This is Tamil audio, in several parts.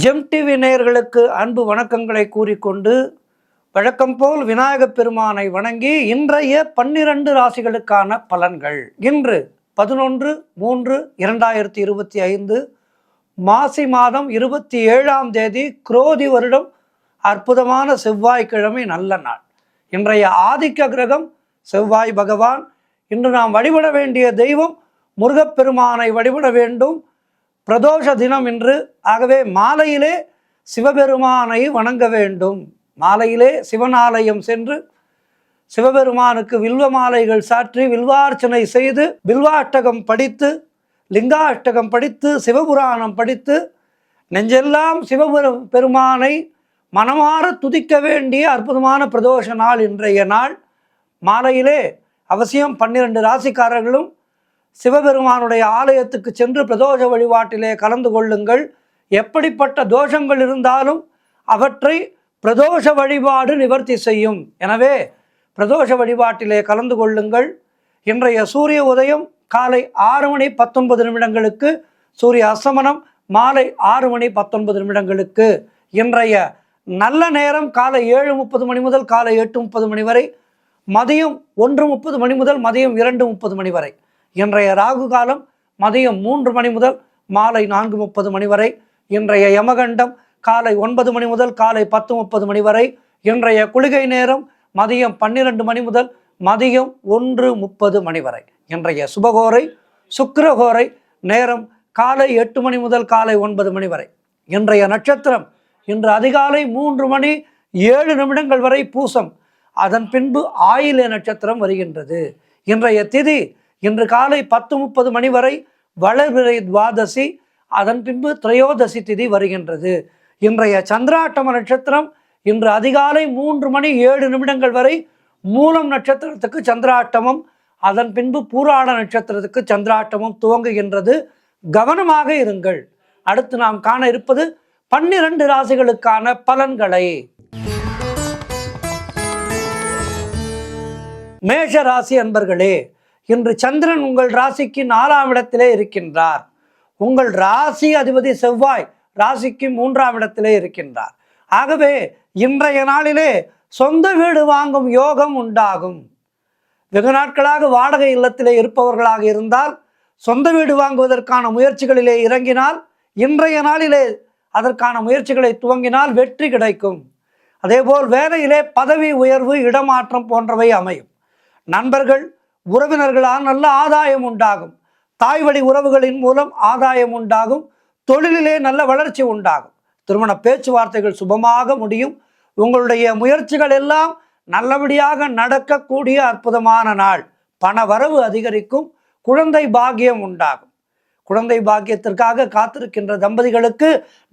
ஜெம் டிவி நேயர்களுக்கு அன்பு வணக்கங்களை கூறிக்கொண்டு வழக்கம் போல் விநாயகப் பெருமானை வணங்கி இன்றைய 12 ராசிகளுக்கான பலன்கள். இன்று 11/3/2025 மாசி மாதம் 27ஆம் தேதி குரோதி வருடம் அற்புதமான செவ்வாய்க்கிழமை, நல்ல நாள். இன்றைய ஆதிக்க கிரகம் செவ்வாய் பகவான். இன்று நாம் வழிபட வேண்டிய தெய்வம் முருகப்பெருமானை வழிபட வேண்டும். பிரதோஷ தினம் இன்று. ஆகவே மாலையிலே சிவபெருமானை வணங்க வேண்டும். மாலையிலே சிவன் ஆலயம் சென்று சிவபெருமானுக்கு வில்வ மாலைகள் சாற்றி வில்வார்ச்சனை செய்து வில்வாஷ்டகம் படித்து லிங்காஷ்டகம் படித்து சிவபுராணம் படித்து நெஞ்செல்லாம் சிவபெருமானை மனமாற துதிக்க வேண்டிய அற்புதமான பிரதோஷ நாள் இன்றைய நாள். மாலையிலே அவசியம் 12 ராசிக்காரர்களும் சிவபெருமானுடைய ஆலயத்துக்கு சென்று பிரதோஷ வழிபாட்டிலே கலந்து கொள்ளுங்கள். எப்படிப்பட்ட தோஷங்கள் இருந்தாலும் அவற்றை பிரதோஷ வழிபாடு நிவர்த்தி செய்யும். எனவே பிரதோஷ வழிபாட்டிலே கலந்து கொள்ளுங்கள். இன்றைய சூரிய உதயம் காலை 6:19 சூரிய அஸ்தமனம் மாலை 6:19 இன்றைய நல்ல நேரம் காலை 7:30 முதல் காலை 8:30 வரை, மதியம் 1:30 முதல் மதியம் 2:30 வரை. இன்றைய ராகு காலம் மதியம் 3 முதல் மாலை 4:30 வரை. இன்றைய யமகண்டம் காலை 9 முதல் காலை 10:30 வரை. இன்றைய குளிகை நேரம் மதியம் 12 முதல் மதியம் 1:30 வரை. இன்றைய சுபகோரை சுக்கிரகோரை நேரம் காலை 8 முதல் காலை 9 வரை. இன்றைய நட்சத்திரம் இன்று அதிகாலை 3:07 வரை பூசம், அதன் பின்பு ஆயில்ய நட்சத்திரம் வருகின்றது. இன்றைய திதி இன்று காலை 10:30 வரை வளர்பிறை துவாதசி, அதன் பின்பு திரையோதசி திதி வருகின்றது. இன்றைய சந்திராட்டம நட்சத்திரம் இன்று அதிகாலை 3:07 வரை மூலம் நட்சத்திரத்துக்கு சந்திராட்டமம், அதன் பின்பு பூராட நட்சத்திரத்துக்கு சந்திராட்டமம் துவங்குகின்றது. கவனமாக இருங்கள். அடுத்து நாம் காண இருப்பது 12 ராசிகளுக்கான பலன்களை. மேஷ ராசி அன்பர்களே, இன்று சந்திரன் உங்கள் ராசிக்கு 4ஆம் இடத்திலே இருக்கின்றார். உங்கள் ராசி அதிபதி செவ்வாய் ராசிக்கு 3ஆம் இடத்திலே இருக்கின்றார். ஆகவே இன்றைய நாளிலே சொந்த வீடு வாங்கும் யோகம் உண்டாகும். வெகு நாட்களாக வாடகை இல்லத்திலே இருப்பவர்களாக இருந்தால் சொந்த வீடு வாங்குவதற்கான முயற்சிகளிலே இறங்கினால், இன்றைய நாளிலே அதற்கான முயற்சிகளை துவங்கினால் வெற்றி கிடைக்கும். அதேபோல் வேலையிலே பதவி உயர்வு, இடமாற்றம் போன்றவை அமையும். நண்பர்கள் உறவினர்களால் நல்ல ஆதாயம் உண்டாகும். தாய் வழி உறவுகளின் மூலம் ஆதாயம் உண்டாகும். தொழிலிலே நல்ல வளர்ச்சி உண்டாகும். திருமண பேச்சுவார்த்தைகள் சுபமாக முடியும். உங்களுடைய முயற்சிகள் எல்லாம் நல்லபடியாக நடக்கக்கூடிய அற்புதமான நாள். பண வரவு அதிகரிக்கும். குழந்தை பாக்கியம் உண்டாகும். குழந்தை பாக்கியத்திற்காக காத்திருக்கின்ற தம்பதிகளுக்கு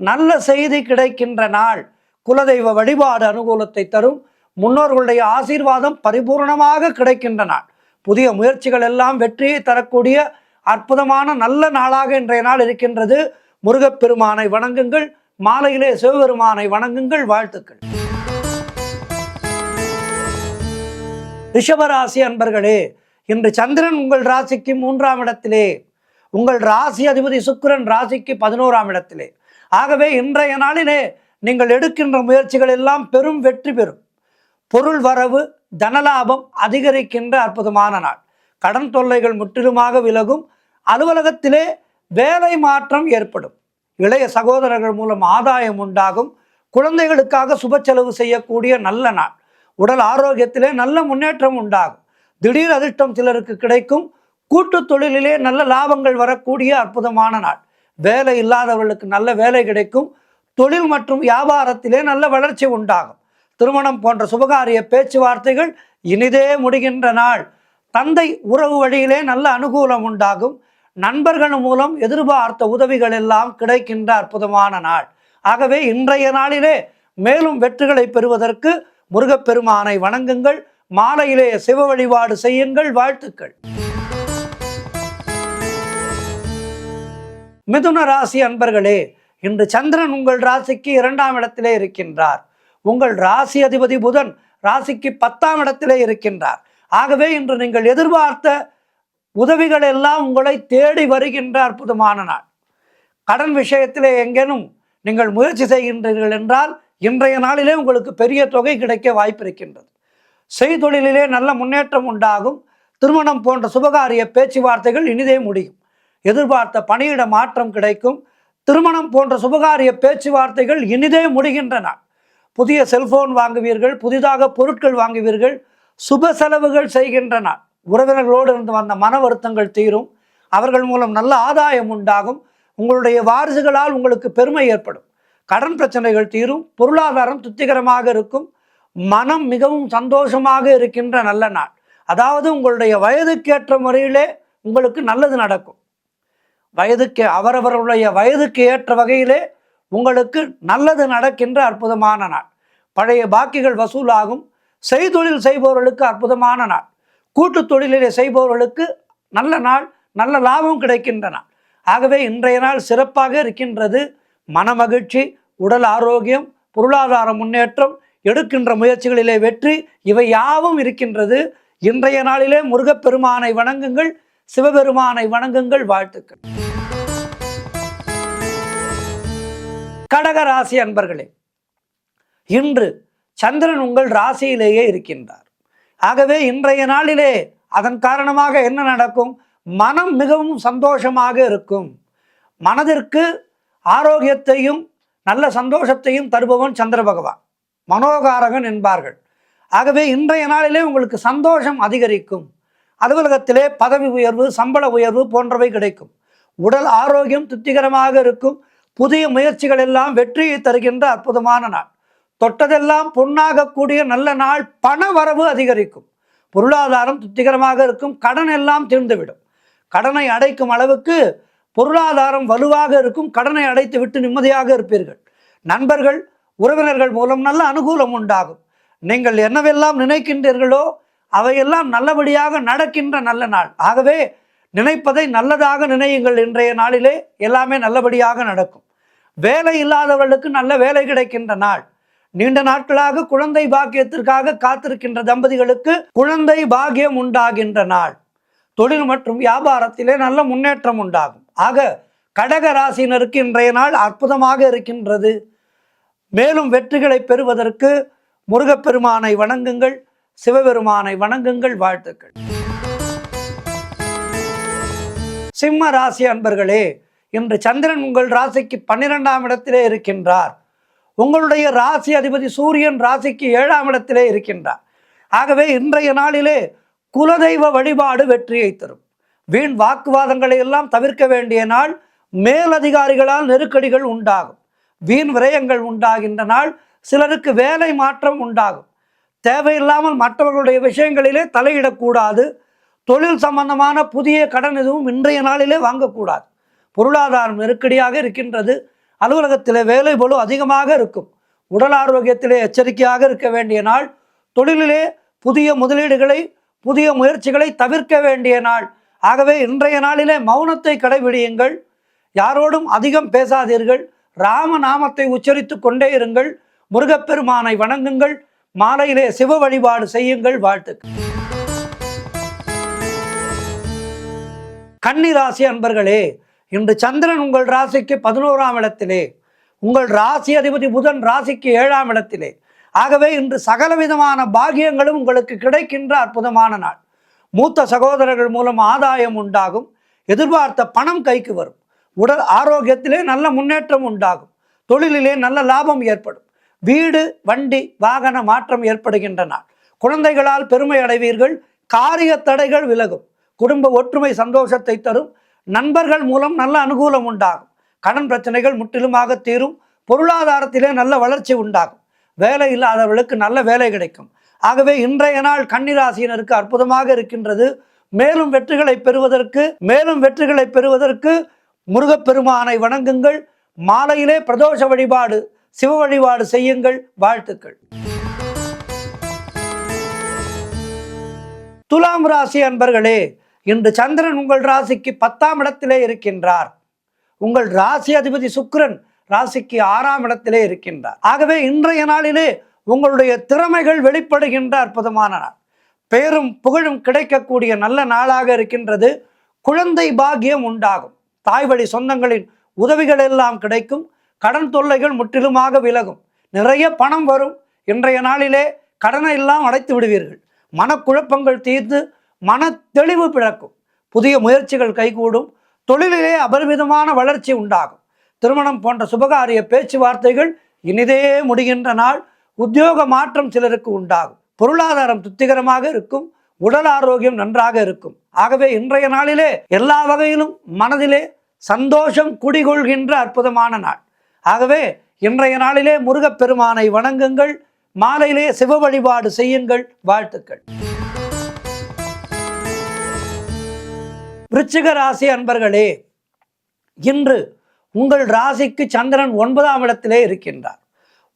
நல்ல செய்தி கிடைக்கின்ற நாள். குலதெய்வ வழிபாடு அனுகூலத்தை தரும். முன்னோர்களுடைய ஆசீர்வாதம் பரிபூர்ணமாக கிடைக்கின்ற நாள். புதிய முயற்சிகள் எல்லாம் வெற்றியை தரக்கூடிய அற்புதமான நல்ல நாளாக இன்றைய நாள் இருக்கின்றது. முருகப்பெருமானை வணங்குங்கள். மாலையிலே சிவபெருமானை வணங்குங்கள். வாழ்த்துக்கள். ரிஷபராசி அன்பர்களே, இன்று சந்திரன் உங்கள் ராசிக்கு 3ஆம் இடத்திலே, உங்கள் ராசி அதிபதி சுக்கிரன் ராசிக்கு 11ஆம் இடத்திலே. ஆகவே இன்றைய நாளிலே நீங்கள் எடுக்கின்ற முயற்சிகள் எல்லாம் பெரும் வெற்றி பெறும். பொருள் வரவு, தனலாபம் அதிகரிக்கின்ற அற்புதமான நாள். கடன் தொல்லைகள் முற்றிலுமாக விலகும். அலுவலகத்திலே வேலை மாற்றம் ஏற்படும். இளைய சகோதரர்கள் மூலம் ஆதாயம் உண்டாகும். குழந்தைகளுக்காக சுப செலவு செய்யக்கூடிய நல்ல நாள். உடல் ஆரோக்கியத்திலே நல்ல முன்னேற்றம் உண்டாகும். திடீர் அதிர்ஷ்டம் சிலருக்கு கிடைக்கும். கூட்டு தொழிலிலே நல்ல லாபங்கள் வரக்கூடிய அற்புதமான நாள். வேலை இல்லாதவர்களுக்கு நல்ல வேலை கிடைக்கும். தொழில் மற்றும் வியாபாரத்திலே நல்ல வளர்ச்சி உண்டாகும். திருமணம் போன்ற சுபகாரிய பேச்சுவார்த்தைகள் இனிதே முடிகின்ற நாள். தந்தை உறவு வழியிலே நல்ல அனுகூலம் உண்டாகும். நண்பர்கள் மூலம் எதிர்பார்த்த உதவிகள் எல்லாம் கிடைக்கின்ற அற்புதமான நாள். ஆகவே இன்றைய நாளிலே மேலும் வெற்றிகளை பெறுவதற்கு முருகப்பெருமானை வணங்குங்கள். மாலையிலே சிவ வழிபாடு செய்யுங்கள். வாழ்த்துக்கள். மிதுன ராசி அன்பர்களே, இன்று சந்திரன் உங்கள் ராசிக்கு 2ஆம் இடத்திலே இருக்கின்றார். உங்கள் ராசி அதிபதி புதன் ராசிக்கு 10ஆம் இடத்திலே இருக்கின்றார். ஆகவே இன்று நீங்கள் எதிர்பார்த்த உதவிகள் எல்லாம் உங்களை தேடி வருகின்ற அற்புதமான நாள். கடன் விஷயத்திலே எங்கேனும் நீங்கள் முயற்சி செய்கின்றீர்கள் என்றால் இன்றைய நாளிலே உங்களுக்கு பெரிய தொகை கிடைக்க வாய்ப்பு இருக்கின்றது. செய்தொழிலிலே நல்ல முன்னேற்றம் உண்டாகும். திருமணம் போன்ற சுபகாரிய பேச்சுவார்த்தைகள் இனிதே முடியும். எதிர்பார்த்த பணியிட மாற்றம் கிடைக்கும். திருமணம் போன்ற சுபகாரிய பேச்சுவார்த்தைகள் இனிதே முடிகின்றன. புதிய செல்போன் வாங்குவீர்கள், புதிதாக பொருட்கள் வாங்குவீர்கள், சுப செலவுகள் செய்கின்றன. உறவினர்களோடு இருந்து வந்த மன வருத்தங்கள் தீரும். அவர்கள் மூலம் நல்ல ஆதாயம் உண்டாகும். உங்களுடைய வாரிசுகளால் உங்களுக்கு பெருமை ஏற்படும். கடன் பிரச்சனைகள் தீரும். பொருளாதாரம் திருப்திகரமாக இருக்கும். மனம் மிகவும் சந்தோஷமாக இருக்கின்ற நல்ல நாள். அதாவது உங்களுடைய வயதுக்கேற்ற முறையிலே உங்களுக்கு நல்லது நடக்கும். அவரவர்களுடைய வயதுக்கு ஏற்ற வகையிலே உங்களுக்கு நல்லது நடக்கின்ற அற்புதமான நாள். பழைய பாக்கிகள் வசூலாகும். செய்தொழில் செய்பவர்களுக்கு அற்புதமான நாள். கூட்டு தொழிலிலே செய்பவர்களுக்கு நல்ல நாள், நல்ல லாபம் கிடைக்கின்ற நாள். ஆகவே இன்றைய நாள் சிறப்பாக இருக்கின்றது. மனமகிழ்ச்சி, உடல் ஆரோக்கியம், பொருளாதார முன்னேற்றம், எடுக்கின்ற முயற்சிகளிலே வெற்றி, இவை யாவும் இருக்கின்றது. இன்றைய நாளிலே முருகப்பெருமானை வணங்குங்கள், சிவபெருமானை வணங்குங்கள். வாழ்த்துக்கள். கடக ராசி அன்பர்களே, இன்று சந்திரன் உங்கள் ராசியிலேயே இருக்கின்றார். ஆகவே இன்றைய நாளிலே அதன் காரணமாக என்ன நடக்கும்? மனம் மிகவும் சந்தோஷமாக இருக்கும். மனதிற்கு ஆரோக்கியத்தையும் நல்ல சந்தோஷத்தையும் தருபவன் சந்திர பகவான், மனோகாரகன் என்பார்கள். ஆகவே இன்றைய நாளிலே உங்களுக்கு சந்தோஷம் அதிகரிக்கும். அலுவலகத்திலே பதவி உயர்வு, சம்பள உயர்வு போன்றவை கிடைக்கும். உடல் ஆரோக்கியம் திருப்திகரமாக இருக்கும். புதிய முயற்சிகள் எல்லாம் வெற்றியை தருகின்ற அற்புதமான நாள். தொட்டதெல்லாம் பொன்னாகக்கூடிய நல்ல நாள். பண வரவு அதிகரிக்கும். பொருளாதாரம் திருப்திகரமாக இருக்கும். கடன் எல்லாம் தீர்ந்துவிடும். கடனை அடைக்கும் அளவுக்கு பொருளாதாரம் வலுவாக இருக்கும். கடனை அடைத்து விட்டு நிம்மதியாக இருப்பீர்கள். நண்பர்கள், உறவினர்கள் மூலம் நல்ல அனுகூலம் உண்டாகும். நீங்கள் என்னவெல்லாம் நினைக்கின்றீர்களோ அவையெல்லாம் நல்லபடியாக நடக்கின்ற நல்ல நாள். ஆகவே நினைப்பதை நல்லதாக நினையுங்கள். இன்றைய நாளிலே எல்லாமே நல்லபடியாக நடக்கும். வேலை இல்லாதவர்களுக்கு நல்ல வேலை கிடைக்கின்ற நாள். நீண்ட நாட்களாக குழந்தை பாக்கியத்திற்காக காத்திருக்கின்ற தம்பதிகளுக்கு குழந்தை பாக்கியம் உண்டாகின்ற நாள். தொழில் மற்றும் வியாபாரத்திலே நல்ல முன்னேற்றம் உண்டாகும். ஆக கடக ராசியினருக்கு இன்றைய நாள் அற்புதமாக இருக்கின்றது. மேலும் வெற்றிகளை பெறுவதற்கு முருகப்பெருமானை வணங்குங்கள், சிவபெருமானை வணங்குங்கள். வாழ்த்துக்கள். சிம்ம ராசி அன்பர்களே, இன்று சந்திரன் உங்கள் ராசிக்கு 12ஆம் இடத்திலே இருக்கின்றார். உங்களுடைய ராசி அதிபதி சூரியன் ராசிக்கு 7ஆம் இடத்திலே இருக்கின்றார். ஆகவே இன்றைய நாளிலே குலதெய்வ வழிபாடு வெற்றியை தரும். வீண் வாக்குவாதங்களை எல்லாம் தவிர்க்க வேண்டிய நாள். மேலதிகாரிகளால் நெருக்கடிகள் உண்டாகும். வீண் விரயங்கள் உண்டாகின்ற நாள். சிலருக்கு வேலை மாற்றம் உண்டாகும். தேவையில்லாமல் மற்றவர்களுடைய விஷயங்களிலே தலையிடக்கூடாது. தொழில் சம்பந்தமான புதிய கடன் எதுவும் இன்றைய நாளிலே வாங்கக்கூடாது. பொருளாதாரம் நெருக்கடியாக இருக்கின்றது. அலுவலகத்திலே வேலை பளு அதிகமாக இருக்கும். உடல் ஆரோக்கியத்திலே எச்சரிக்கையாக இருக்க வேண்டிய நாள். தொழிலிலே புதிய முதலீடுகளை, புதிய முயற்சிகளை தவிர்க்க வேண்டிய நாள். ஆகவே இன்றைய நாளிலே மௌனத்தை கடைபிடியுங்கள். யாரோடும் அதிகம் பேசாதீர்கள். ராமநாமத்தை உச்சரித்து கொண்டே இருங்கள். முருகப்பெருமானை வணங்குங்கள். மாலையிலே சிவ வழிபாடு செய்யுங்கள். வாழ்த்துக்கள். கன்னி ராசி அன்பர்களே, இன்று சந்திரன் உங்கள் ராசிக்கு 11ஆம் இடத்திலே, உங்கள் ராசி அதிபதி புதன் ராசிக்கு 7ஆம் இடத்திலே. ஆகவே இன்று சகலவிதமான பாக்கியங்களும் உங்களுக்கு கிடைக்கின்ற அற்புதமான நாள். மூத்த சகோதரர்கள் மூலம் ஆதாயம் உண்டாகும். எதிர்பார்த்த பணம் கைக்கு வரும். உடல் ஆரோக்கியத்திலே நல்ல முன்னேற்றம் உண்டாகும். தொழிலிலே நல்ல லாபம் ஏற்படும். வீடு, வண்டி, வாகன மாற்றம் ஏற்படுகின்ற நாள். குழந்தைகளால் பெருமை அடைவீர்கள். காரிய தடைகள் விலகும். குடும்ப ஒற்றுமை சந்தோஷத்தை தரும். நண்பர்கள் மூலம் நல்ல அனுகூலம் உண்டாகும். கடன் பிரச்சனைகள் முற்றிலுமாக தீரும். பொருளாதாரத்திலே நல்ல வளர்ச்சி உண்டாகும். வேலை இல்லாதவர்களுக்கு நல்ல வேலை கிடைக்கும். ஆகவே இன்றைய நாள் கன்னிராசியினருக்கு அற்புதமாக இருக்கின்றது. மேலும் வெற்றிகளை பெறுவதற்கு முருகப்பெருமானை வணங்குங்கள். மாலையிலே பிரதோஷ வழிபாடு, சிவ வழிபாடு செய்யுங்கள். வாழ்த்துக்கள். துலாம் ராசி அன்பர்களே, இன்று சந்திரன் உங்கள் ராசிக்கு 10ஆம் இடத்திலே இருக்கின்றார். உங்கள் ராசி அதிபதி சுக்கிரன் ராசிக்கு 6ஆம் இடத்திலே இருக்கின்றார். ஆகவே இன்றைய நாளிலே உங்களுடைய திறமைகள் வெளிப்படுகின்ற அற்புதமான நாள். பேரும் புகழும் கிடைக்கக்கூடிய நல்ல நாளாக இருக்கின்றது. குழந்தை பாக்கியம் உண்டாகும். தாய் வழி சொந்தங்களின் உதவிகள் எல்லாம் கிடைக்கும். கடன் தொல்லைகள் முற்றிலுமாக விலகும். நிறைய பணம் வரும். இன்றைய நாளிலே கடனை எல்லாம் அடைத்து விடுவீர்கள். மனக்குழப்பங்கள் தீர்ந்து மன தெளிவு பிறக்கும். புதிய முயற்சிகள் கைகூடும். தொழிலிலே அபரிமிதமான வளர்ச்சி உண்டாகும். திருமணம் போன்ற சுபகாரிய பேச்சுவார்த்தைகள் இனிதே முடிகின்ற நாள். உத்தியோக மாற்றம் சிலருக்கு உண்டாகும். பொருளாதாரம் திருப்திகரமாக இருக்கும். உடல் ஆரோக்கியம் நன்றாக இருக்கும். ஆகவே இன்றைய நாளிலே எல்லா வகையிலும் மனதிலே சந்தோஷம் குடிகொள்கின்ற அற்புதமான நாள். ஆகவே இன்றைய நாளிலே முருகப்பெருமானை வணங்குங்கள். மாலையிலே சிவ வழிபாடு செய்யுங்கள். வாழ்த்துக்கள். விருச்சிக ராசி அன்பர்களே, இன்று உங்கள் ராசிக்கு சந்திரன் 9ஆம் இடத்திலே இருக்கின்றார்.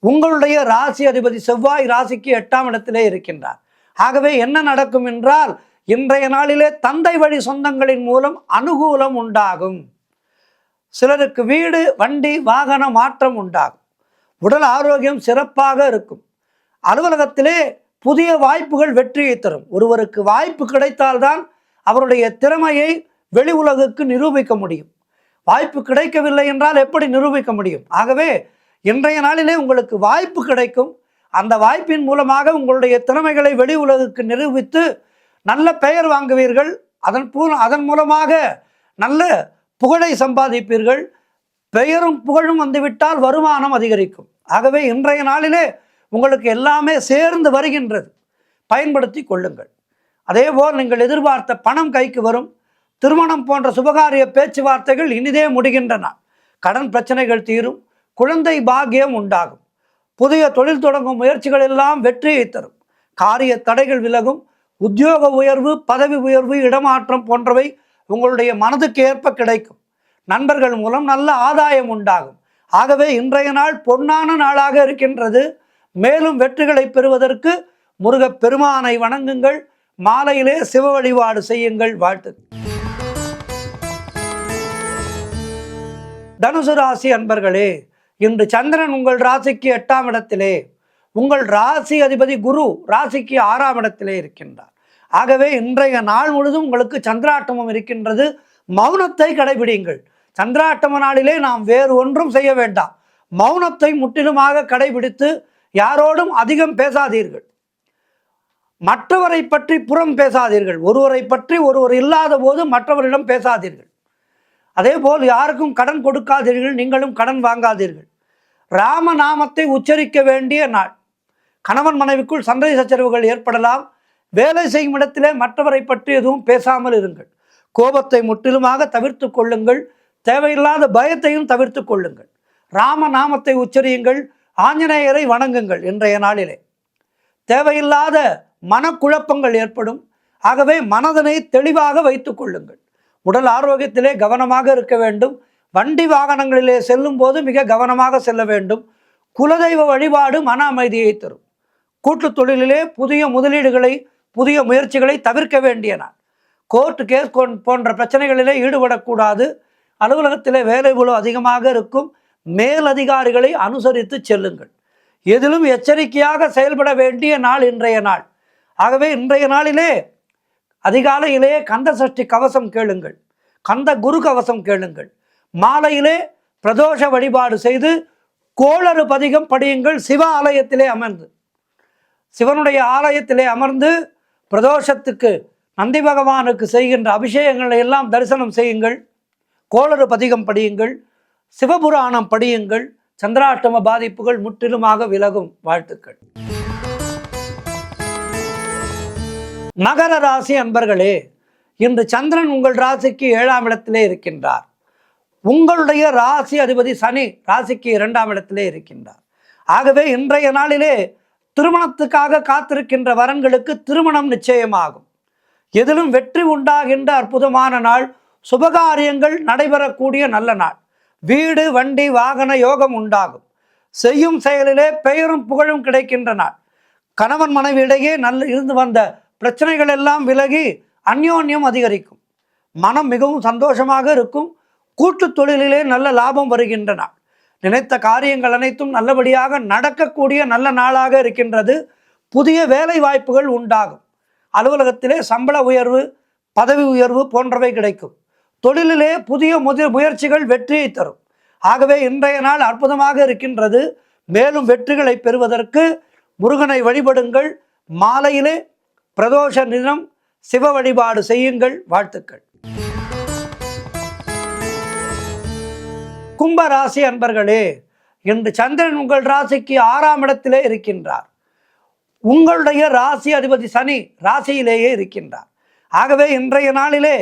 உங்களுடைய ராசி அதிபதி செவ்வாய் ராசிக்கு 8ஆம் இடத்திலே இருக்கின்றார். ஆகவே என்ன நடக்கும் என்றால், இன்றைய நாளிலே தந்தை வழி சொந்தங்களின் மூலம் அனுகூலம் உண்டாகும். சிலருக்கு வீடு வண்டி வாகன மாற்றம் உண்டாகும். உடல் ஆரோக்கியம் சிறப்பாக இருக்கும். அலுவலகத்திலே புதிய வாய்ப்புகள் வெற்றியை தரும். ஒருவருக்கு வாய்ப்பு கிடைத்தால்தான் அவருடைய திறமையை வெளி உலகுக்கு நிரூபிக்க முடியும். வாய்ப்பு கிடைக்கவில்லை என்றால் எப்படி நிரூபிக்க முடியும்? ஆகவே இன்றைய நாளிலே உங்களுக்கு வாய்ப்பு கிடைக்கும். அந்த வாய்ப்பின் மூலமாக உங்களுடைய திறமைகளை வெளி உலகுக்கு நிரூபித்து நல்ல பெயர் வாங்குவீர்கள். அதன் மூலமாக நல்ல புகழை சம்பாதிப்பீர்கள். பெயரும் புகழும் வந்துவிட்டால் வருமானம் அதிகரிக்கும். ஆகவே இன்றைய நாளிலே உங்களுக்கு எல்லாமே சேர்ந்து வருகின்றது. பயன்படுத்தி கொள்ளுங்கள். அதேபோல் நீங்கள் எதிர்பார்த்த பணம் கைக்கு வரும். திருமணம் போன்ற சுபகாரிய பேச்சுவார்த்தைகள் இனிதே முடிகின்றன. கடன் பிரச்சனைகள் தீரும். குழந்தை பாக்கியம் உண்டாகும். புதிய தொழில் தொடங்கும் முயற்சிகள் எல்லாம் வெற்றியை தரும். காரிய தடைகள் விலகும். உத்தியோக உயர்வு, பதவி உயர்வு, இடமாற்றம் போன்றவை உங்களுடைய மனதுக்கு ஏற்ப கிடைக்கும். நண்பர்கள் மூலம் நல்ல ஆதாயம் உண்டாகும். ஆகவே இன்றைய நாள் பொன்னான நாளாக இருக்கின்றது. மேலும் வெற்றிகளை பெறுவதற்கு முருகப்பெருமானை வணங்குங்கள். மாலையிலே சிவ வழிபாடு செய்யுங்கள். வாழ்த்து. தனுசு ராசி அன்பர்களே, இன்று சந்திரன் உங்கள் ராசிக்கு 8ஆம் இடத்திலே, உங்கள் ராசி அதிபதி குரு ராசிக்கு 6ஆம் இடத்திலே இருக்கின்றார். ஆகவே இன்றைய நாள் முழுதும் உங்களுக்கு சந்திராட்டமம் இருக்கின்றது. மௌனத்தை கடைபிடிங்கள். சந்திராட்டம நாளிலே நாம் வேறு ஒன்றும் செய்ய வேண்டாம். மௌனத்தை முற்றிலுமாக கடைபிடித்து யாரோடும் அதிகம் பேசாதீர்கள். மற்றவரை பற்றி புறம் பேசாதீர்கள். ஒருவரை பற்றி ஒருவர் இல்லாத போது மற்றவரிடம் பேசாதீர்கள். அதேபோல் யாருக்கும் கடன் கொடுக்காதீர்கள். நீங்களும் கடன் வாங்காதீர்கள். ராமநாமத்தை உச்சரிக்க வேண்டிய நாள். கணவன் மனைவிக்குள் சண்டை சச்சரவுகள் ஏற்படலாம். வேலை செய்யும் இடத்திலே மற்றவரை பற்றி எதுவும் பேசாமல் இருங்கள். கோபத்தை முற்றிலுமாக தவிர்த்து கொள்ளுங்கள். தேவையில்லாத பயத்தையும் தவிர்த்து கொள்ளுங்கள். ராமநாமத்தை உச்சரியுங்கள். ஆஞ்சநேயரை வணங்குங்கள். இன்றைய நாளிலே தேவையில்லாத மனக்குழப்பங்கள் ஏற்படும். ஆகவே மனதனை தெளிவாக வைத்துக் கொள்ளுங்கள். உடல் ஆரோக்கியத்திலே கவனமாக இருக்க வேண்டும். வண்டி வாகனங்களிலே செல்லும் போது மிக கவனமாக செல்ல வேண்டும். குலதெய்வ வழிபாடு மன அமைதியை தரும். கூட்டு தொழிலிலே புதிய முதலீடுகளை, புதிய முயற்சிகளை தவிர்க்க வேண்டிய நாள். கோர்ட்டு கேஸ் போன்ற பிரச்சனைகளிலே ஈடுபடக்கூடாது. அலுவலகத்திலே வேலை பளு அதிகமாக இருக்கும். மேலதிகாரிகளை அனுசரித்து செல்லுங்கள். எதிலும் எச்சரிக்கையாக செயல்பட வேண்டிய நாள் இன்றைய நாள். ஆகவே இன்றைய நாளிலே அதிகாலையிலே கந்த சஷ்டி கவசம் கேளுங்கள். கந்த குரு கவசம் கேளுங்கள். மாலையிலே பிரதோஷ வழிபாடு செய்து கோளறு பதிகம் படியுங்கள். சிவ ஆலயத்திலே அமர்ந்து, சிவனுடைய ஆலயத்திலே அமர்ந்து பிரதோஷத்துக்கு நந்தி பகவானுக்கு செய்கின்ற அபிஷேகங்களை எல்லாம் தரிசனம் செய்யுங்கள். கோளறு பதிகம் படியுங்கள். சிவபுராணம் படியுங்கள். சந்திராஷ்டம பாதிப்புகள் முற்றிலுமாக விலகும். வாழ்த்துக்கள். மகர ராசி அன்பர்களே, இன்று சந்திரன் உங்கள் ராசிக்கு 7ஆம் இடத்திலே இருக்கின்றார். உங்களுடைய ராசி அதிபதி சனி ராசிக்கு 2ஆம் இடத்திலே இருக்கின்றார். ஆகவே இன்றைய நாளிலே திருமணத்துக்காக காத்திருக்கின்ற வரன்களுக்கு திருமணம் நிச்சயமாகும். எதிலும் வெற்றி உண்டாகின்ற அற்புதமான நாள். சுபகாரியங்கள் நடைபெறக்கூடிய நல்ல நாள். வீடு வண்டி வாகன யோகம் உண்டாகும். செய்யும் செயலிலே பெயரும் புகழும் கிடைக்கின்ற நாள். கணவன் மனைவியிடையே இருந்து வந்த பிரச்சனைகள் எல்லாம் விலகி அந்யோன்யம் அதிகரிக்கும். மனம் மிகவும் சந்தோஷமாக இருக்கும். கூட்டு தொழிலிலே நல்ல லாபம் வருகின்ற நாள். நினைத்த காரியங்கள் அனைத்தும் நல்லபடியாக நடக்கக்கூடிய நல்ல நாளாக இருக்கின்றது. புதிய வேலை வாய்ப்புகள் உண்டாகும். அலுவலகத்திலே சம்பள உயர்வு, பதவி உயர்வு போன்றவை கிடைக்கும். தொழிலிலே புதிய முயற்சிகள் வெற்றியை தரும். ஆகவே இன்றைய நாள் அற்புதமாக இருக்கின்றது. மேலும் வெற்றிகளை பெறுவதற்கு முருகனை வழிபடுங்கள். மாலையிலே பிரதோஷ தினம் சிவ வழிபாடு செய்யுங்கள். வாழ்த்துக்கள். கும்ப ராசி அன்பர்களே, இன்று சந்திரன் உங்கள் ராசிக்கு 6ஆம் இடத்திலே இருக்கின்றார். உங்களுடைய ராசி அதிபதி சனி ராசியிலேயே இருக்கின்றார். ஆகவே இன்றைய நாளிலே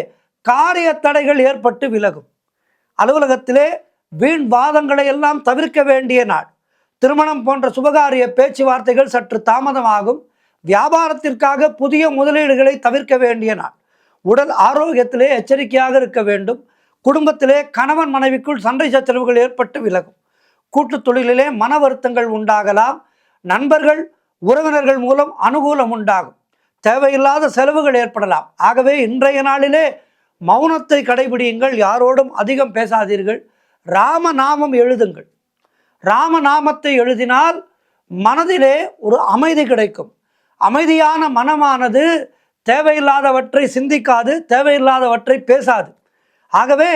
காரிய தடைகள் ஏற்பட்டு விலகும். அலுவலகத்திலே வீண் வாதங்களை எல்லாம் தவிர்க்க வேண்டிய நாள். திருமணம் போன்ற சுபகாரிய பேச்சுவார்த்தைகள் சற்று தாமதமாகும். வியாபாரத்திற்காக புதிய முதலீடுகளை தவிர்க்க வேண்டிய நாள். உடல் ஆரோக்கியத்திலே எச்சரிக்கையாக இருக்க வேண்டும். குடும்பத்திலே கணவன் மனைவிக்குள் சண்டை சச்சரவுகள் ஏற்பட்டு விலகும். கூட்டு தொழிலிலே மன வருத்தங்கள் உண்டாகலாம். நண்பர்கள் உறவினர்கள் மூலம் அனுகூலம் உண்டாகும். தேவையில்லாத செலவுகள் ஏற்படலாம். ஆகவே இன்றைய நாளிலே மௌனத்தை கடைபிடியுங்கள். யாரோடும் அதிகம் பேசாதீர்கள். ராமநாமம் எழுதுங்கள். ராமநாமத்தை எழுதினால் மனதிலே ஒரு அமைதி கிடைக்கும். அமைதியான மனமானது தேவையில்லாதவற்றை சிந்திக்காது, தேவையில்லாதவற்றை பேசாது. ஆகவே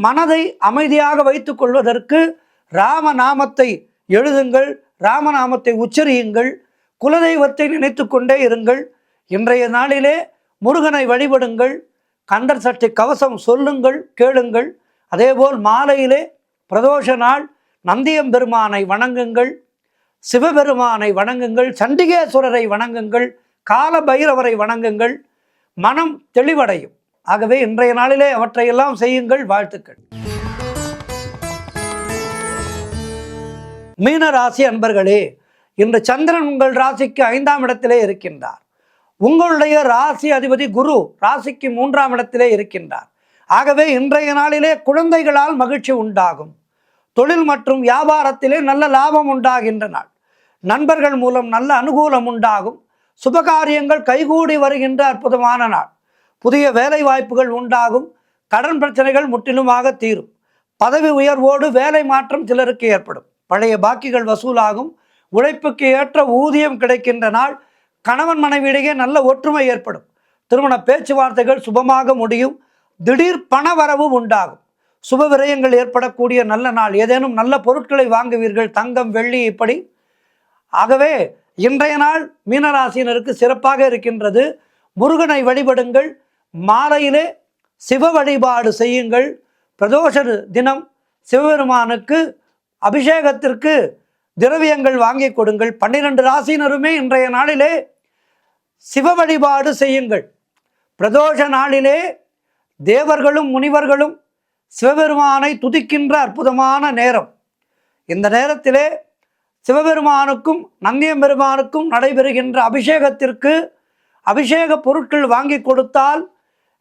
மனதை அமைதியாக வைத்துக் கொள்வதற்கு ராமநாமத்தை எழுதுங்கள். ராமநாமத்தை உச்சரியுங்கள். குலதெய்வத்தை நினைத்து கொண்டே இருங்கள். இன்றைய நாளிலே முருகனை வழிபடுங்கள். கந்தர் சஷ்டி கவசம் சொல்லுங்கள், கேளுங்கள். அதேபோல் மாலையிலே பிரதோஷ நாள் நந்தியம்பெருமானை வணங்குங்கள், சிவபெருமானை வணங்குங்கள், சண்டிகேஸ்வரரை வணங்குங்கள், கால பைரவரை வணங்குங்கள். மனம் தெளிவடையும். ஆகவே இன்றைய நாளிலே அவற்றையெல்லாம் செய்யுங்கள். வாழ்த்துக்கள். மீன ராசி அன்பர்களே, இன்று சந்திரன் உங்கள் ராசிக்கு 5ஆம் இடத்திலே இருக்கின்றார். உங்களுடைய ராசி அதிபதி குரு ராசிக்கு 3ஆம் இடத்திலே இருக்கின்றார். ஆகவே இன்றைய நாளிலே குழந்தைகளால் மகிழ்ச்சி உண்டாகும். தொழில் மற்றும் வியாபாரத்திலே நல்ல லாபம் உண்டாகின்ற நாள். நண்பர்கள் மூலம் நல்ல அனுகூலம் உண்டாகும். சுபகாரியங்கள் கைகூடி வருகின்ற அற்புதமான நாள். புதிய வேலை வாய்ப்புகள் உண்டாகும். கடன் பிரச்சனைகள் முற்றிலுமாக தீரும். பதவி உயர்வோடு வேலை மாற்றம் சிலருக்கு ஏற்படும். பழைய பாக்கிகள் வசூலாகும். உழைப்புக்கு ஏற்ற ஊதியம் கிடைக்கின்ற நாள். கணவன் மனைவியிடையே நல்ல ஒற்றுமை ஏற்படும். திருமண பேச்சுவார்த்தைகள் சுபமாக முடியும். திடீர் பண வரவு உண்டாகும். சுப விரயங்கள் ஏற்படக்கூடிய நல்ல நாள். ஏதேனும் நல்ல பொருட்களை வாங்குவீர்கள், தங்கம் வெள்ளி இப்படி. ஆகவே இன்றைய நாள் மீனராசினருக்கு சிறப்பாக இருக்கின்றது. முருகனை வழிபடுங்கள். மாலையிலே சிவ வழிபாடு செய்யுங்கள். பிரதோஷ தினம் சிவபெருமானுக்கு அபிஷேகத்திற்கு திரவியங்கள் வாங்கி கொடுங்கள். 12 ராசினருமே இன்றைய நாளிலே சிவ வழிபாடு செய்யுங்கள். பிரதோஷ நாளிலே தேவர்களும் முனிவர்களும் சிவபெருமானை துதிக்கின்ற அற்புதமான நேரம். இந்த நேரத்திலே சிவபெருமானுக்கும் நந்தியம்பெருமானுக்கும் நடைபெறுகின்ற அபிஷேகத்திற்கு அபிஷேக பொருட்கள் வாங்கி கொடுத்தால்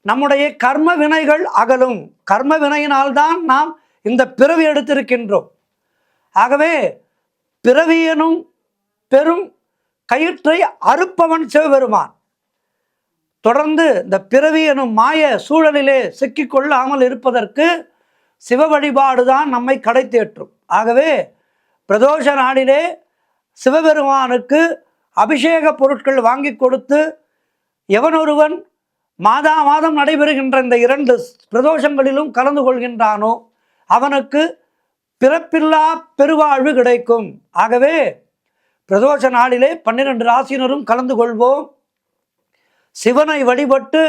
நம்முடைய கர்ம வினைகள் அகலும். கர்ம வினையினால்தான் நாம் இந்த பிறவி எடுத்திருக்கின்றோம். ஆகவே பிறவியனும் பெரும் கயிற்றை அறுப்பவன் சிவபெருமான். தொடர்ந்து இந்த பிறவி எனும் மாய சூழலிலே சிக்கிக்கொள்ளாமல் இருப்பதற்கு சிவ வழிபாடுதான் நம்மை கடை தேற்றும். ஆகவே பிரதோஷ நாளிலே சிவபெருமானுக்கு அபிஷேக பொருட்கள் வாங்கி கொடுத்து எவனொருவன் மாதா மாதம் நடைபெறுகின்ற இந்த 2 பிரதோஷங்களிலும் கலந்து கொள்கின்றானோ அவனுக்கு பிறப்பில்லா பெருவாழ்வு கிடைக்கும். ஆகவே பிரதோஷ நாளிலே 12 ராசினரும் கலந்து கொள்வோம். சிவனை வழிபட்டு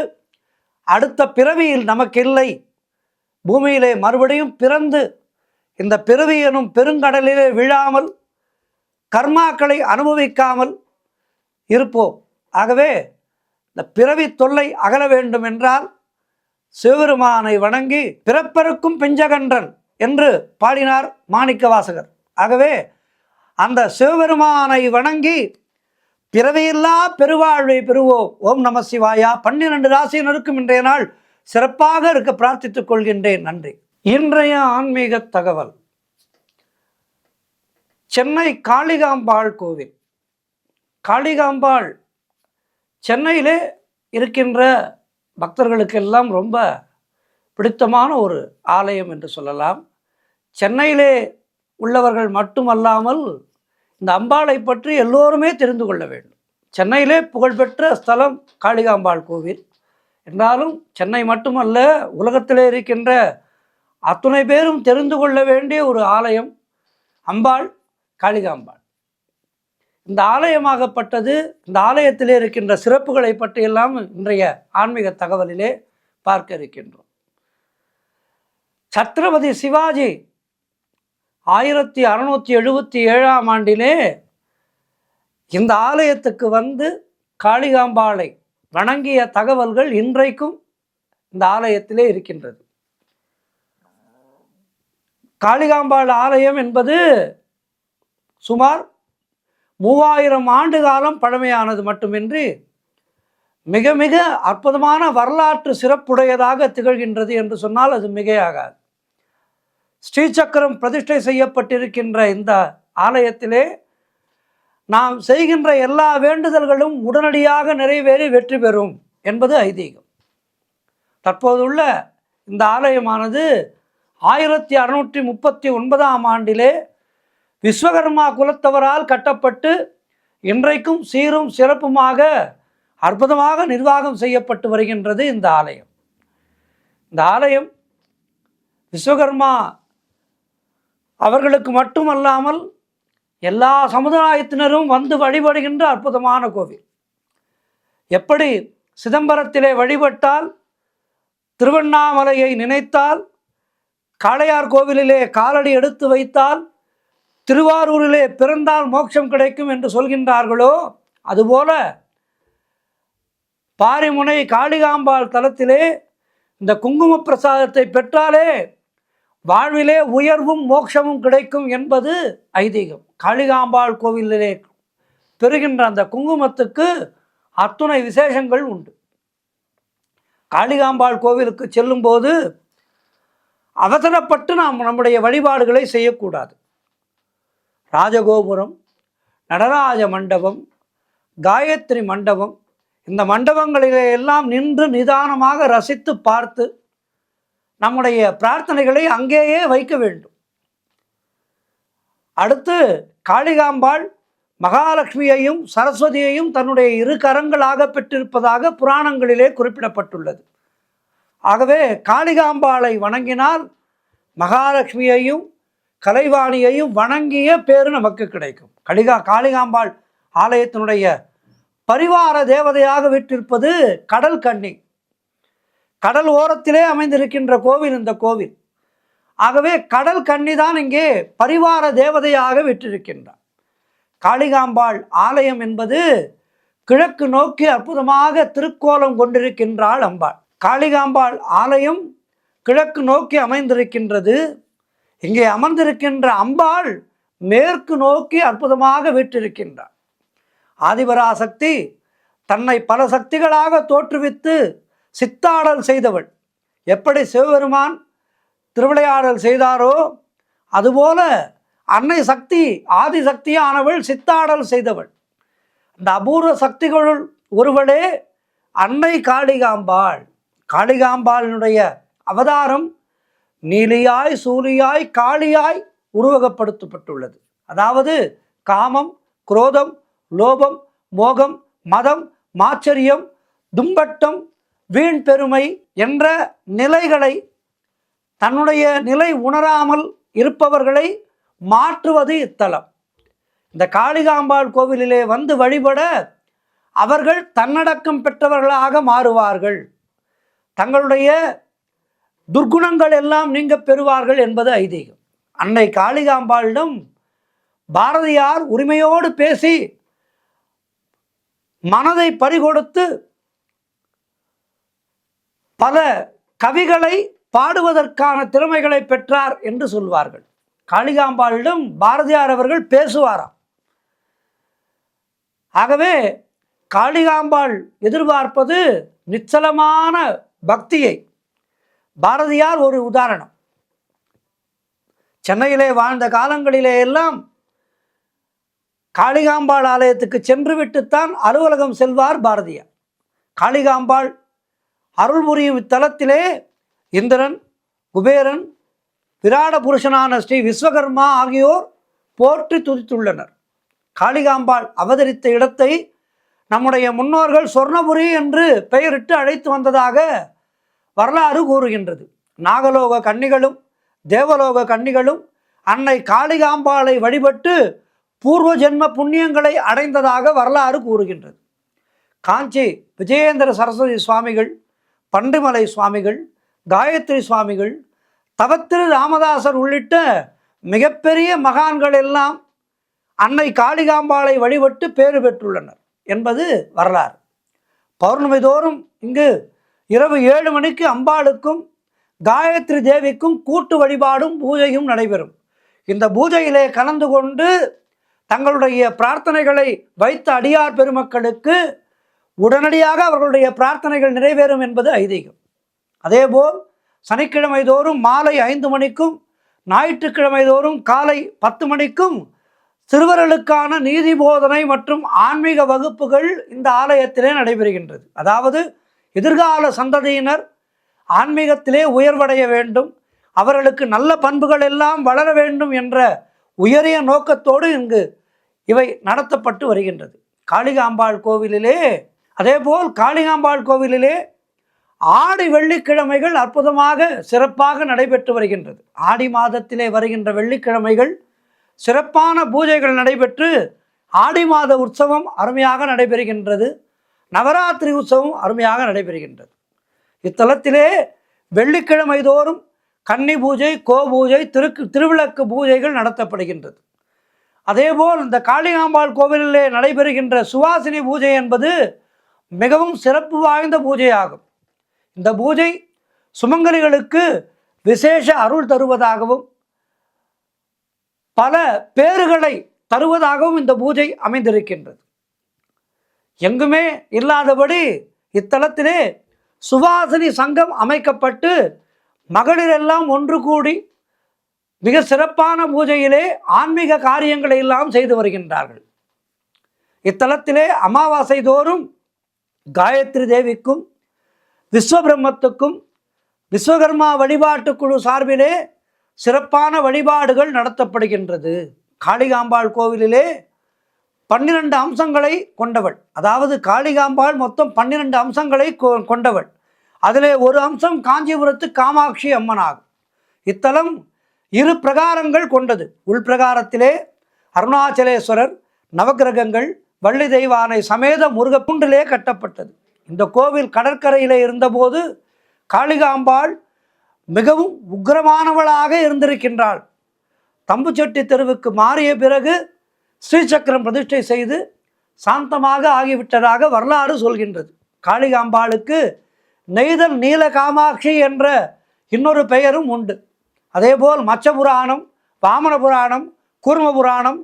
அடுத்த பிறவியில் நமக்கு இல்லை, பூமியிலே மறுபடியும் பிறந்து இந்த பிறவி எனும் பெருங்கடலிலே விழாமல் கர்மாக்களை அனுபவிக்காமல் இருப்போம். ஆகவே இந்த பிறவி தொல்லை அகல வேண்டும் என்றால் சிவபெருமானை வணங்கி பிறப்பருக்கும் பிஞ்சகன்றன் என்று பாடினார் மாணிக்கவாசகர். ஆகவே அந்த சிவபெருமானை வணங்கி பிறவியில்லா பெருவாழ்வை பெறுவோம். ஓம் நம சிவாயா. 12 ராசியினருக்கும் இன்றைய நாள் சிறப்பாக இருக்க பிரார்த்தித்துக் கொள்கின்றேன். நன்றி. இன்றைய ஆன்மீக தகவல். சென்னை காளிகாம்பாள் கோவில். காளிகாம்பாள் சென்னையிலே இருக்கின்ற பக்தர்களுக்கெல்லாம் ரொம்ப பிடித்தமான ஒரு ஆலயம் என்று சொல்லலாம். சென்னையிலே உள்ளவர்கள் மட்டுமல்லாமல் இந்த அம்பாளை பற்றி எல்லோருமே தெரிந்து கொள்ள வேண்டும். சென்னையிலே புகழ்பெற்ற ஸ்தலம் காளிகாம்பாள் கோவில் என்றாலும் சென்னை மட்டுமல்ல, உலகத்திலே இருக்கின்ற அத்துணை பேரும் தெரிந்து கொள்ள வேண்டிய ஒரு ஆலயம் அம்பாள் காளிகாம்பாள். இந்த ஆலயமாகப்பட்டது, இந்த ஆலயத்திலே இருக்கின்ற சிறப்புகளை பற்றியெல்லாம் இன்றைய ஆன்மீக தகவலிலே பார்க்க இருக்கின்றோம். சத்ரபதி சிவாஜி 1677ஆம் ஆண்டிலே இந்த ஆலயத்துக்கு வந்து காளிகாம்பாளை வணங்கிய தகவல்கள் இன்றைக்கும் இந்த ஆலயத்திலே இருக்கின்றது. காளிகாம்பாள் ஆலயம் என்பது சுமார் 3000 ஆண்டு காலம் பழமையானது மட்டுமின்றி மிக மிக அற்புதமான வரலாற்று சிறப்புடையதாக திகழ்கின்றது என்று சொன்னால் அது மிகையாகாது. ஸ்ரீசக்கரம் பிரதிஷ்டை செய்யப்பட்டிருக்கின்ற இந்த ஆலயத்திலே நாம் செய்கின்ற எல்லா வேண்டுதல்களும் உடனடியாக நிறைவேறி வெற்றி பெறும் என்பது ஐதீகம். தற்போதுள்ள இந்த ஆலயமானது 1639ஆம் ஆண்டிலே விஸ்வகர்மா குலத்தவரால் கட்டப்பட்டு இன்றைக்கும் சீரும் சிறப்புமாக அற்புதமாக நிர்வாகம் செய்யப்பட்டு வருகின்றது இந்த ஆலயம். இந்த ஆலயம் விஸ்வகர்மா அவர்களுக்கு மட்டுமல்லாமல் எல்லா சமுதாயத்தினரும் வந்து வழிபடுகின்ற அற்புதமான கோவில். எப்படி சிதம்பரத்திலே வழிபட்டால், திருவண்ணாமலையை நினைத்தால், காளையார் கோவிலிலே காலடி எடுத்து வைத்தால், திருவாரூரிலே பிறந்தால் மோட்சம் கிடைக்கும் என்று சொல்கின்றார்களோ, அதுபோல பாரிமுனை காளிகாம்பாள் தலத்திலே இந்த குங்கும பிரசாதத்தை பெற்றாலே வாழ்விலே உயர்வும் மோட்சமும் கிடைக்கும் என்பது ஐதீகம். காளிகாம்பாள் கோவிலிலே பெறுகின்ற அந்த குங்குமத்துக்கு அத்துணை விசேஷங்கள் உண்டு. காளிகாம்பாள் கோவிலுக்கு செல்லும்போது அவசரப்பட்டு நாம் நம்முடைய வழிபாடுகளை செய்யக்கூடாது. ராஜகோபுரம், நடராஜ மண்டபம், காயத்ரி மண்டபம், இந்த மண்டபங்களிலே எல்லாம் நின்று நிதானமாக ரசித்து பார்த்து நம்முடைய பிரார்த்தனைகளை அங்கேயே வைக்க வேண்டும். அடுத்து காளிகாம்பாள் மகாலட்சுமியையும் சரஸ்வதியையும் தன்னுடைய இரு கரங்களாக பெற்றிருப்பதாக புராணங்களிலே குறிப்பிடப்பட்டுள்ளது. ஆகவே காளிகாம்பாளை வணங்கினால் மகாலட்சுமியையும் கலைவாணியையும் வணங்கிய பேரு நமக்கு கிடைக்கும். காளிகாம்பாள் ஆலயத்தினுடைய பரிவார தேவதையாக விட்டிருப்பது கடல் கன்னி. கடல் ஓரத்திலே அமைந்திருக்கின்ற கோவில் இந்த கோவில். ஆகவே கடல் கன்னிதான் இங்கே பரிவார தேவதையாக விட்டிருக்கின்றார். காளிகாம்பாள் ஆலயம் என்பது கிழக்கு நோக்கி அற்புதமாக திருக்கோலம் கொண்டிருக்கின்றாள் அம்பாள். காளிகாம்பாள் ஆலயம் கிழக்கு நோக்கி அமைந்திருக்கின்றது. இங்கே அமர்ந்திருக்கின்ற அம்பாள் மேற்கு நோக்கி அற்புதமாக விட்டிருக்கின்றார். ஆதிபராசக்தி தன்னை பல சக்திகளாக தோற்றுவித்து சித்தாடல் செய்தவள். எப்படி சிவபெருமான் திருவிளையாடல் செய்தாரோ அதுபோல அன்னை சக்தி ஆதிசக்தியானவள் சித்தாடல் செய்தவள். அந்த அபூர்வ சக்திகளுள் ஒருவளே அன்னை காளிகாம்பாள். காளிகாம்பாளினுடைய அவதாரம் நீலியாய் சூலியாய் காளியாய் உருவகப்படுத்தப்பட்டுள்ளது. அதாவது காமம், குரோதம், லோபம், மோகம், மதம், மாச்சரியம், தும்பட்டம், வீண் பெருமை என்ற நிலைகளை தன்னுடைய நிலை உணராமல் இருப்பவர்களை மாற்றுவது இத்தலம். இந்த காளிகாம்பாள் கோவிலிலே வந்து வழிபட அவர்கள் தன்னடக்கம் பெற்றவர்களாக மாறுவார்கள். தங்களுடைய துர்குணங்கள் எல்லாம் நீங்க பெறுவார்கள் என்பது ஐதீகம். அன்னை காளிகாம்பாளிடம் பாரதியார் உரிமையோடு பேசி மனதை பறிகொடுத்து பல கவிகளை பாடுவதற்கான திறமைகளை பெற்றார் என்று சொல்வார்கள். காளிகாம்பாளிடம் பாரதியார் அவர்கள் பேசுவாராம். ஆகவே காளிகாம்பாள் எதிர்பார்ப்பது நிச்சலமான பக்தியை. பாரதியார் ஒரு உதாரணம். சென்னையிலே வாழ்ந்த காலங்களிலே எல்லாம் காளிகாம்பாள் ஆலயத்துக்கு சென்று விட்டுத்தான் அலுவலகம் செல்வார் பாரதியார். காளிகாம்பாள் அருள் புரியும் இத்தலத்திலே இந்திரன், குபேரன், விராட புருஷனான ஸ்ரீ விஸ்வகர்மா ஆகியோர் போற்றி துதித்துள்ளனர். காளிகாம்பாள் அவதரித்த இடத்தை நம்முடைய முன்னோர்கள் சொர்ணபுரி என்று பெயரிட்டு அழைத்து வந்ததாக வரலாறு கூறுகின்றது. நாகலோக கன்னிகளும் தேவலோக கன்னிகளும் அன்னை காளிகாம்பாளை வழிபட்டு பூர்வ ஜென்ம புண்ணியங்களை அடைந்ததாக வரலாறு கூறுகின்றது. காஞ்சி விஜயேந்திர சரஸ்வதி சுவாமிகள், பண்டிமலை சுவாமிகள், காயத்ரி சுவாமிகள், தவத்திரு ராமதாசர் உள்ளிட்ட மிகப்பெரிய மகான்கள் எல்லாம் அன்னை காளிகாம்பாளை வழிபட்டு பேறு பெற்றுள்ளனர் என்பது வரலாறு. பௌர்ணமி தோறும் இங்கு இரவு 7 மணிக்கு அம்பாளுக்கும் காயத்ரி தேவிக்கும் கூட்டு வழிபாடும் பூஜையும் நடைபெறும். இந்த பூஜையிலே கலந்து கொண்டு தங்களுடைய பிரார்த்தனைகளை வைத்த அடியார் பெருமக்களுக்கு உடனடியாக அவர்களுடைய பிரார்த்தனைகள் நிறைவேறும் என்பது ஐதீகம். அதேபோல் சனிக்கிழமை தோறும் மாலை 5 மணிக்கும் ஞாயிற்றுக்கிழமை தோறும் காலை 10 மணிக்கும் சிறுவர்களுக்கான நீதி போதனை மற்றும் ஆன்மீக வகுப்புகள் இந்த ஆலயத்திலே நடைபெறுகின்றது. அதாவது எதிர்கால சந்ததியினர் ஆன்மீகத்திலே உயர்வடைய வேண்டும், அவர்களுக்கு நல்ல பண்புகள் எல்லாம் வளர வேண்டும் என்ற உயரிய நோக்கத்தோடு இங்கு இவை நடத்தப்பட்டு வருகின்றது. காளிகாம்பாள் கோவிலிலே அதேபோல் காளிகாம்பாள் கோவிலிலே ஆடி வெள்ளிக்கிழமைகள் அற்புதமாக சிறப்பாக நடைபெற்று வருகின்றது. ஆடி மாதத்திலே வருகின்ற வெள்ளிக்கிழமைகள் சிறப்பான பூஜைகள் நடைபெற்று ஆடி மாத உற்சவம் அருமையாக நடைபெறுகின்றது. நவராத்திரி உற்சவம் அருமையாக நடைபெறுகின்றது. இத்தலத்திலே வெள்ளிக்கிழமை தோறும் கன்னி பூஜை, கோபூஜை, திருவிளக்கு பூஜைகள் நடத்தப்படுகின்றது. அதேபோல் இந்த காளிகாம்பாள் கோவிலிலே நடைபெறுகின்ற சுவாசினி பூஜை என்பது மிகவும் சிறப்பு வாய்ந்த பூஜையாகும். இந்த பூஜை சுமங்கலிகளுக்கு விசேஷ அருள் தருவதாகவும் பல பேறுகளை தருவதாகவும் இந்த பூஜை அமைந்திருக்கின்றது. எங்குமே இல்லாதபடி இத்தலத்திலே சுவாசினி சங்கம் அமைக்கப்பட்டு மகளிர் எல்லாம் ஒன்று கூடி மிக சிறப்பான பூஜையிலே ஆன்மீக காரியங்களை எல்லாம் செய்து வருகின்றார்கள். இத்தலத்திலே அமாவாசை தோறும் காயத்ரி தேவிக்கும் விஸ்வபிரம்மத்துக்கும் விஸ்வகர்மா வழிபாட்டு குழு சார்பிலே சிறப்பான வழிபாடுகள் நடத்தப்படுகின்றது. காளிகாம்பாள் கோவிலிலே 12 அம்சங்களை கொண்டவள். அதாவது காளிகாம்பாள் மொத்தம் 12 அம்சங்களை கொண்டவள். அதிலே ஒரு அம்சம் காஞ்சிபுரத்து காமாட்சி அம்மன் ஆகும். இத்தலம் 2 பிரகாரங்கள் கொண்டது. உள்பிரகாரத்திலே அருணாச்சலேஸ்வரர், நவகிரகங்கள், வள்ளி தெய்வானை சமேத முருகக்குண்டிலே கட்டப்பட்டது. இந்த கோவில் கடற்கரையிலே இருந்தபோது காளிகாம்பாள் மிகவும் உக்கிரமானவளாக இருந்திருக்கின்றாள். தம்புச்செட்டி தெருவுக்கு மாறிய பிறகு ஸ்ரீசக்கரம் பிரதிஷ்டை செய்து சாந்தமாக ஆகிவிட்டதாக வரலாறு சொல்கின்றது. காளிகாம்பாளுக்கு நெய்தல் நீல காமாட்சி என்ற இன்னொரு பெயரும் உண்டு. அதேபோல் மச்ச புராணம், வாமன புராணம், கூர்ம புராணம்,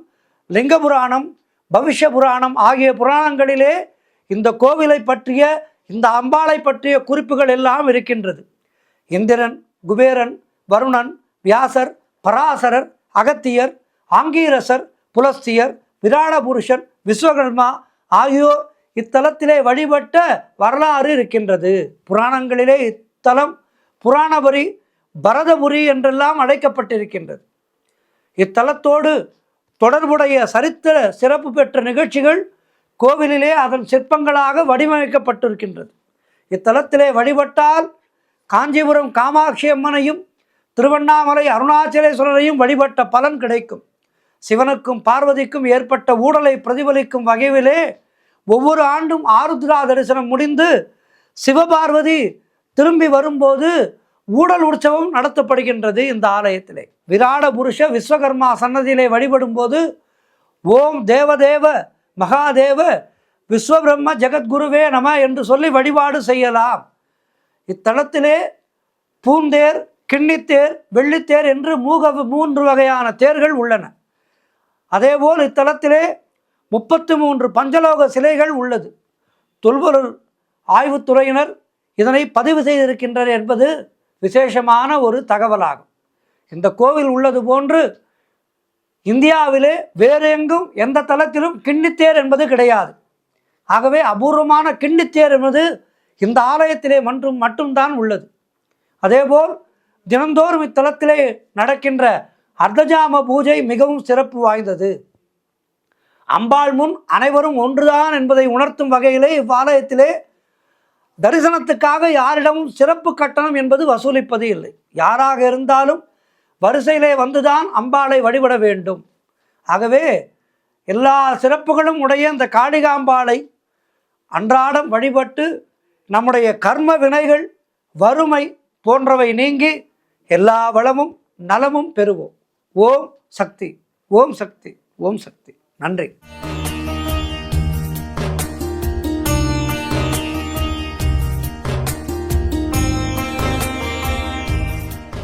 லிங்க புராணம், பவிஷ்ய புராணம் ஆகிய புராணங்களிலே இந்த கோவிலை பற்றிய, இந்த அம்பாளை பற்றிய குறிப்புகள் எல்லாம் இருக்கின்றது. இந்திரன், குபேரன், வருணன், வியாசர், பராசரர், அகத்தியர், ஆங்கீரசர், புலஸ்தியர், விராட புருஷன், விஸ்வகர்மா ஆகியோர் இத்தலத்திலே வழிபட்ட வரலாறு இருக்கின்றது. புராணங்களிலே இத்தலம் புராணபுரி, பரதபுரி என்றெல்லாம் அழைக்கப்பட்டிருக்கின்றது. இத்தலத்தோடு தொடர்புடைய சரித்திர சிறப்பு பெற்ற நிகழ்ச்சிகள் கோவிலிலே அதன் சிற்பங்களாக வடிவமைக்கப்பட்டிருக்கின்றது. இத்தலத்திலே வழிபட்டால் காஞ்சிபுரம் காமாட்சி அம்மனையும் திருவண்ணாமலை அருணாச்சலேஸ்வரரையும் வழிபட்ட பலன் கிடைக்கும். சிவனுக்கும் பார்வதிக்கும் ஏற்பட்ட ஊடலை பிரதிபலிக்கும் வகையிலே ஒவ்வொரு ஆண்டும் ஆருத்ரா தரிசனம் முடிந்து சிவபார்வதி திரும்பி வரும்போது ஊடல் உற்சவம் நடத்தப்படுகின்றது. இந்த ஆலயத்திலே விராட புருஷ விஸ்வகர்மா சன்னதியிலே வழிபடும் போது ஓம் தேவதேவ மகாதேவ விஸ்வபிரம்ம ஜெகத்குருவே நம என்று சொல்லி வழிபாடு செய்யலாம். இத்தலத்திலே பூந்தேர், கிண்ணித்தேர், வெள்ளித்தேர் என்று 3 வகையான தேர்கள் உள்ளன. அதேபோல் இத்தலத்திலே 33 பஞ்சலோக சிலைகள் உள்ளது. தொல்பொருள் ஆய்வுத்துறையினர் இதனை பதிவு செய்திருக்கின்றனர் என்பது விசேஷமான ஒரு தகவலாகும். இந்த கோவில் உள்ளது போன்று இந்தியாவிலே வேறு எங்கும் எந்த தலத்திலும் கிண்ணித்தேர் என்பது கிடையாது. ஆகவே அபூர்வமான கிண்ணித்தேர் என்பது இந்த ஆலயத்திலே மட்டும்தான் உள்ளது. அதேபோல் தினந்தோறும் இத்தலத்திலே நடக்கின்ற அர்த்தஜாம பூஜை மிகவும் சிறப்பு வாய்ந்தது. அம்பாள் முன் அனைவரும் ஒன்றுதான் என்பதை உணர்த்தும் வகையிலே இவ்வாலயத்திலே தரிசனத்துக்காக யாரிடமும் சிறப்பு கட்டணம் என்பது வசூலிப்பது இல்லை. யாராக இருந்தாலும் வரிசையிலே வந்துதான் அம்பாளை வழிபட வேண்டும். ஆகவே எல்லா சிறப்புகளும் உடைய இந்த காளிகாம்பாளை அன்றாடம் வழிபட்டு நம்முடைய கர்ம வினைகள், வறுமை போன்றவை நீங்கி எல்லா வளமும் நலமும் பெறுவோம். ஓம் சக்தி, ஓம் சக்தி, ஓம் சக்தி. நன்றி.